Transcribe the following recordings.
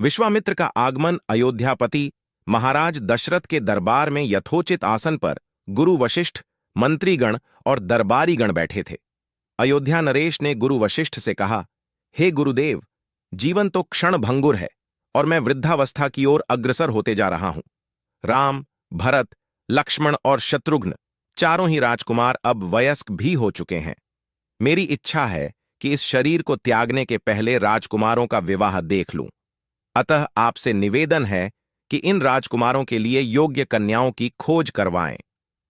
विश्वामित्र का आगमन अयोध्यापति महाराज दशरथ के दरबार में यथोचित आसन पर गुरु वशिष्ठ, मंत्रीगण और दरबारीगण बैठे थे। अयोध्या नरेश ने गुरु वशिष्ठ से कहा, हे गुरुदेव, जीवन तो क्षण भंगुर है और मैं वृद्धावस्था की ओर अग्रसर होते जा रहा हूं। राम, भरत, लक्ष्मण और शत्रुघ्न चारों ही राजकुमार अब वयस्क भी हो चुके हैं। मेरी इच्छा है कि इस शरीर को त्यागने के पहले राजकुमारों का विवाह देख लूं। अतः आपसे निवेदन है कि इन राजकुमारों के लिए योग्य कन्याओं की खोज करवाएं।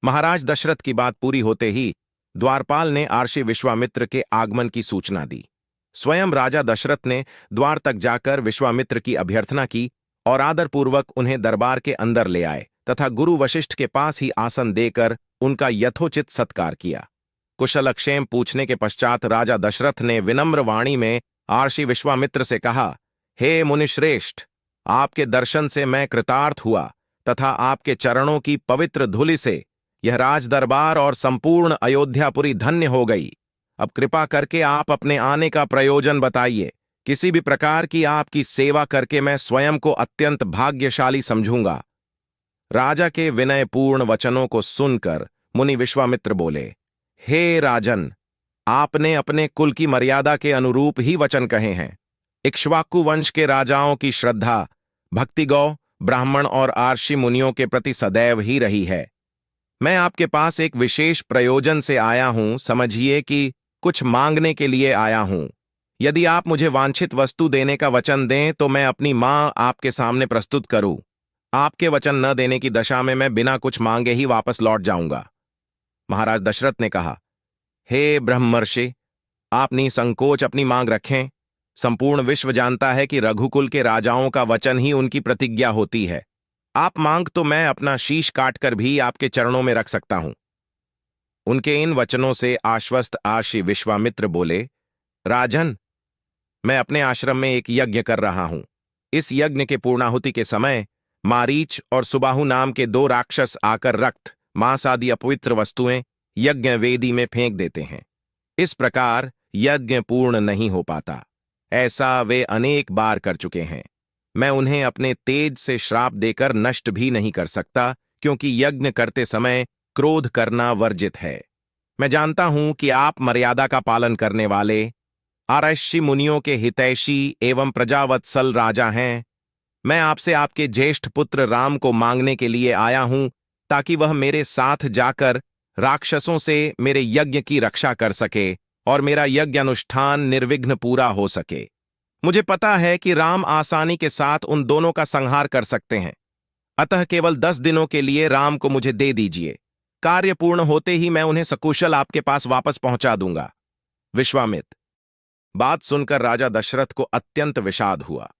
महाराज दशरथ की बात पूरी होते ही द्वारपाल ने आर्षि विश्वामित्र के आगमन की सूचना दी। स्वयं राजा दशरथ ने द्वार तक जाकर विश्वामित्र की अभ्यर्थना की और आदरपूर्वक उन्हें दरबार के अंदर ले आए तथा गुरु वशिष्ठ के पास ही आसन देकर उनका यथोचित सत्कार किया। कुशलक्षेम पूछने के पश्चात राजा दशरथ ने विनम्र वाणी में आर्षि विश्वामित्र से कहा, हे मुनिश्रेष्ठ, आपके दर्शन से मैं कृतार्थ हुआ तथा आपके चरणों की पवित्र धूलि से यह राजदरबार और संपूर्ण अयोध्यापुरी धन्य हो गई। अब कृपा करके आप अपने आने का प्रयोजन बताइए। किसी भी प्रकार की आपकी सेवा करके मैं स्वयं को अत्यंत भाग्यशाली समझूंगा। राजा के विनयपूर्ण वचनों को सुनकर मुनि विश्वामित्र बोले, हे राजन, आपने अपने कुल की मर्यादा के अनुरूप ही वचन कहे हैं। इक्ष्वाकु वंश के राजाओं की श्रद्धा भक्तिगौ ब्राह्मण और आर्षि मुनियों के प्रति सदैव ही रही है। मैं आपके पास एक विशेष प्रयोजन से आया हूं, समझिए कि कुछ मांगने के लिए आया हूं। यदि आप मुझे वांछित वस्तु देने का वचन दें तो मैं अपनी मां आपके सामने प्रस्तुत करूं। आपके वचन न देने की दशा में मैं बिना कुछ मांगे ही वापस लौट जाऊंगा। महाराज दशरथ ने कहा, हे ब्रह्मर्षि, आप निसंकोच अपनी मांग रखें। संपूर्ण विश्व जानता है कि रघुकुल के राजाओं का वचन ही उनकी प्रतिज्ञा होती है। आप मांग तो मैं अपना शीश काटकर भी आपके चरणों में रख सकता हूं। उनके इन वचनों से आश्वस्त आर्षि विश्वामित्र बोले, राजन, मैं अपने आश्रम में एक यज्ञ कर रहा हूं। इस यज्ञ के पूर्णाहुति के समय मारीच और सुबाहु नाम के दो राक्षस आकर रक्त, मांस आदि अपवित्र वस्तुएं यज्ञ वेदी में फेंक देते हैं। इस प्रकार यज्ञ पूर्ण नहीं हो पाता। ऐसा वे अनेक बार कर चुके हैं। मैं उन्हें अपने तेज से श्राप देकर नष्ट भी नहीं कर सकता, क्योंकि यज्ञ करते समय क्रोध करना वर्जित है। मैं जानता हूं कि आप मर्यादा का पालन करने वाले आर्षि मुनियों के हितैषी एवं प्रजावत्सल राजा हैं। मैं आपसे आपके ज्येष्ठ पुत्र राम को मांगने के लिए आया हूं, ताकि वह मेरे साथ जाकर राक्षसों से मेरे यज्ञ की रक्षा कर सके और मेरा यज्ञ अनुष्ठान निर्विघ्न पूरा हो सके। मुझे पता है कि राम आसानी के साथ उन दोनों का संहार कर सकते हैं। अतः केवल 10 दिनों के लिए राम को मुझे दे दीजिए। कार्य पूर्ण होते ही मैं उन्हें सकुशल आपके पास वापस पहुंचा दूंगा। विश्वामित्र। बात सुनकर राजा दशरथ को अत्यंत विषाद हुआ।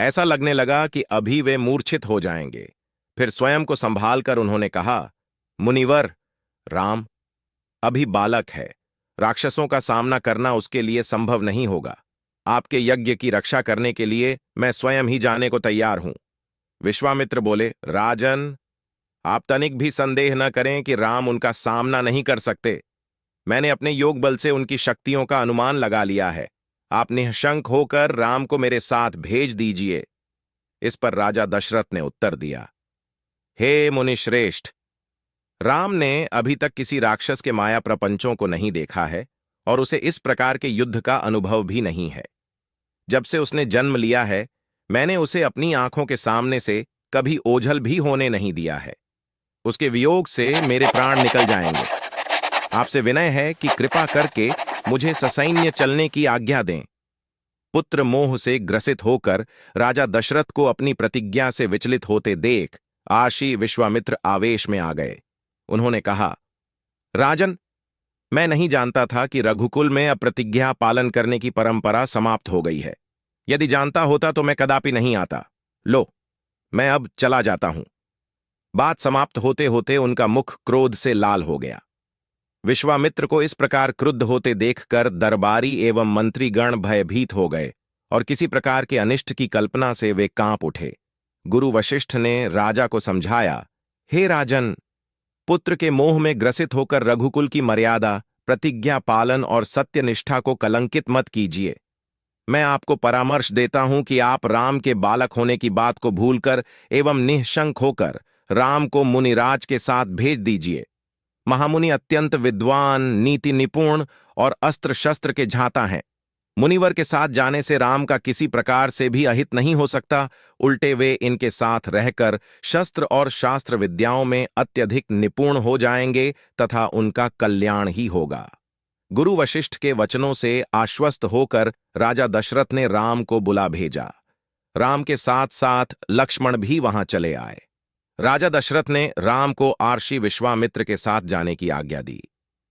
ऐसा लगने लगा कि अभी वे मूर्छित हो जाएंगे। फिर स्वयं को संभालकर उन्होंने कहा, मुनिवर, राम अभी बालक है। राक्षसों का सामना करना उसके लिए संभव नहीं होगा। आपके यज्ञ की रक्षा करने के लिए मैं स्वयं ही जाने को तैयार हूं। विश्वामित्र बोले, राजन, आप तनिक भी संदेह न करें कि राम उनका सामना नहीं कर सकते। मैंने अपने योग बल से उनकी शक्तियों का अनुमान लगा लिया है। आप निःशंक होकर राम को मेरे साथ भेज दीजिए। इस पर राजा दशरथ ने उत्तर दिया, हे मुनिश्रेष्ठ, राम ने अभी तक किसी राक्षस के माया प्रपंचों को नहीं देखा है और उसे इस प्रकार के युद्ध का अनुभव भी नहीं है। जब से उसने जन्म लिया है, मैंने उसे अपनी आंखों के सामने से कभी ओझल भी होने नहीं दिया है। उसके वियोग से मेरे प्राण निकल जाएंगे। आपसे विनय है कि कृपा करके मुझे ससैन्य चलने की आज्ञा दें। पुत्र मोह से ग्रसित होकर राजा दशरथ को अपनी प्रतिज्ञा से विचलित होते देख आर्षि विश्वामित्र आवेश में आ गए। उन्होंने कहा, राजन, मैं नहीं जानता था कि रघुकुल में अब प्रतिज्ञा पालन करने की परंपरा समाप्त हो गई है। यदि जानता होता तो मैं कदापि नहीं आता। लो, मैं अब चला जाता हूं। बात समाप्त होते होते उनका मुख क्रोध से लाल हो गया। विश्वामित्र को इस प्रकार क्रुद्ध होते देखकर दरबारी एवं मंत्रीगण भयभीत हो गए और किसी प्रकार के अनिष्ट की कल्पना से वे कांप उठे। गुरु वशिष्ठ ने राजा को समझाया, हे राजन, पुत्र के मोह में ग्रसित होकर रघुकुल की मर्यादा, प्रतिज्ञा पालन और सत्यनिष्ठा को कलंकित मत कीजिए। मैं आपको परामर्श देता हूं कि आप राम के बालक होने की बात को भूलकर एवं निःशंक होकर राम को मुनिराज के साथ भेज दीजिए। महामुनि अत्यंत विद्वान, नीति निपुण और अस्त्र शस्त्र के झांता हैं। मुनिवर के साथ जाने से राम का किसी प्रकार से भी अहित नहीं हो सकता, उल्टे वे इनके साथ रहकर शस्त्र और शास्त्र विद्याओं में अत्यधिक निपुण हो जाएंगे तथा उनका कल्याण ही होगा। गुरु वशिष्ठ के वचनों से आश्वस्त होकर राजा दशरथ ने राम को बुला भेजा। राम के साथ साथ लक्ष्मण भी वहां चले आए। राजा दशरथ ने राम को आर्षि विश्वामित्र के साथ जाने की आज्ञा दी।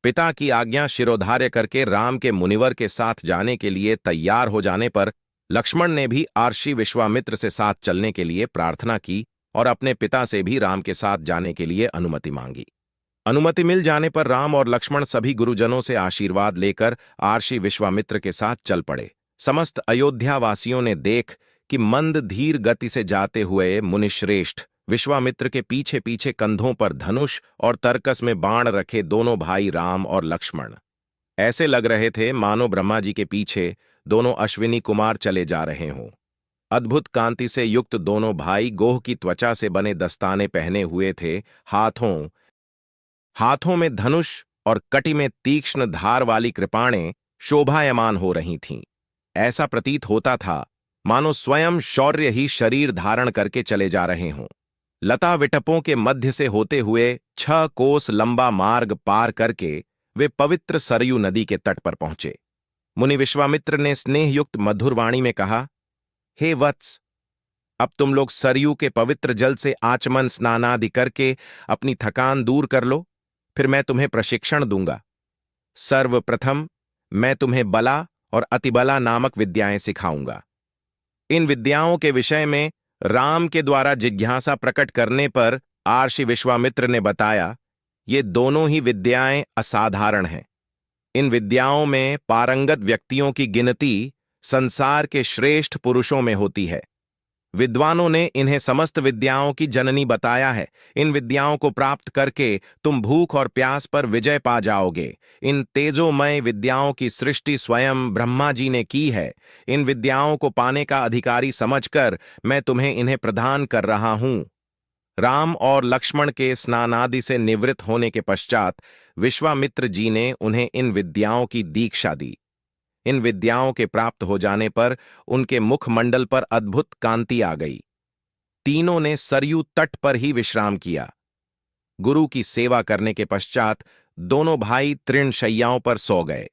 पिता की आज्ञा शिरोधार्य करके राम के मुनिवर के साथ जाने के लिए तैयार हो जाने पर लक्ष्मण ने भी आर्षि विश्वामित्र से साथ चलने के लिए प्रार्थना की और अपने पिता से भी राम के साथ जाने के लिए अनुमति मांगी। अनुमति मिल जाने पर राम और लक्ष्मण सभी गुरुजनों से आशीर्वाद लेकर आर्षि विश्वामित्र के साथ चल पड़े। समस्त अयोध्या वासियों ने देख कि मंद धीर गति से जाते हुए मुनिश्रेष्ठ विश्वामित्र के पीछे पीछे कंधों पर धनुष और तरकस में बाण रखे दोनों भाई राम और लक्ष्मण ऐसे लग रहे थे मानो ब्रह्मा जी के पीछे दोनों अश्विनी कुमार चले जा रहे हों। अद्भुत कांति से युक्त दोनों भाई गोह की त्वचा से बने दस्ताने पहने हुए थे। हाथों में धनुष और कटी में तीक्ष्ण धार वाली कृपाणें शोभायमान हो रही थीं। ऐसा प्रतीत होता था मानो स्वयं शौर्य ही शरीर धारण करके चले जा रहे हों। लता विटपों के मध्य से होते हुए 6 कोस लंबा मार्ग पार करके वे पवित्र सरयू नदी के तट पर पहुंचे। मुनि विश्वामित्र ने स्नेहयुक्त मधुर वाणी में कहा, हे वत्स, अब तुम लोग सरयू के पवित्र जल से आचमन स्नानादि करके अपनी थकान दूर कर लो, फिर मैं तुम्हें प्रशिक्षण दूंगा। सर्वप्रथम मैं तुम्हें बला और अतिबला नामक विद्याएं सिखाऊंगा। इन विद्याओं के विषय में राम के द्वारा जिज्ञासा प्रकट करने पर आर्षि विश्वामित्र ने बताया, ये दोनों ही विद्याएं असाधारण हैं। इन विद्याओं में पारंगत व्यक्तियों की गिनती संसार के श्रेष्ठ पुरुषों में होती है। विद्वानों ने इन्हें समस्त विद्याओं की जननी बताया है। इन विद्याओं को प्राप्त करके तुम भूख और प्यास पर विजय पा जाओगे। इन तेजोमय विद्याओं की सृष्टि स्वयं ब्रह्मा जी ने की है। इन विद्याओं को पाने का अधिकारी समझकर मैं तुम्हें इन्हें प्रदान कर रहा हूं। राम और लक्ष्मण के स्नानादि से निवृत्त होने के पश्चात विश्वामित्र जी ने उन्हें इन विद्याओं की दीक्षा दी। इन विद्याओं के प्राप्त हो जाने पर उनके मुखमंडल पर अद्भुत कांति आ गई। तीनों ने सरयू तट पर ही विश्राम किया। गुरु की सेवा करने के पश्चात दोनों भाई तृण शैयाओं पर सो गए।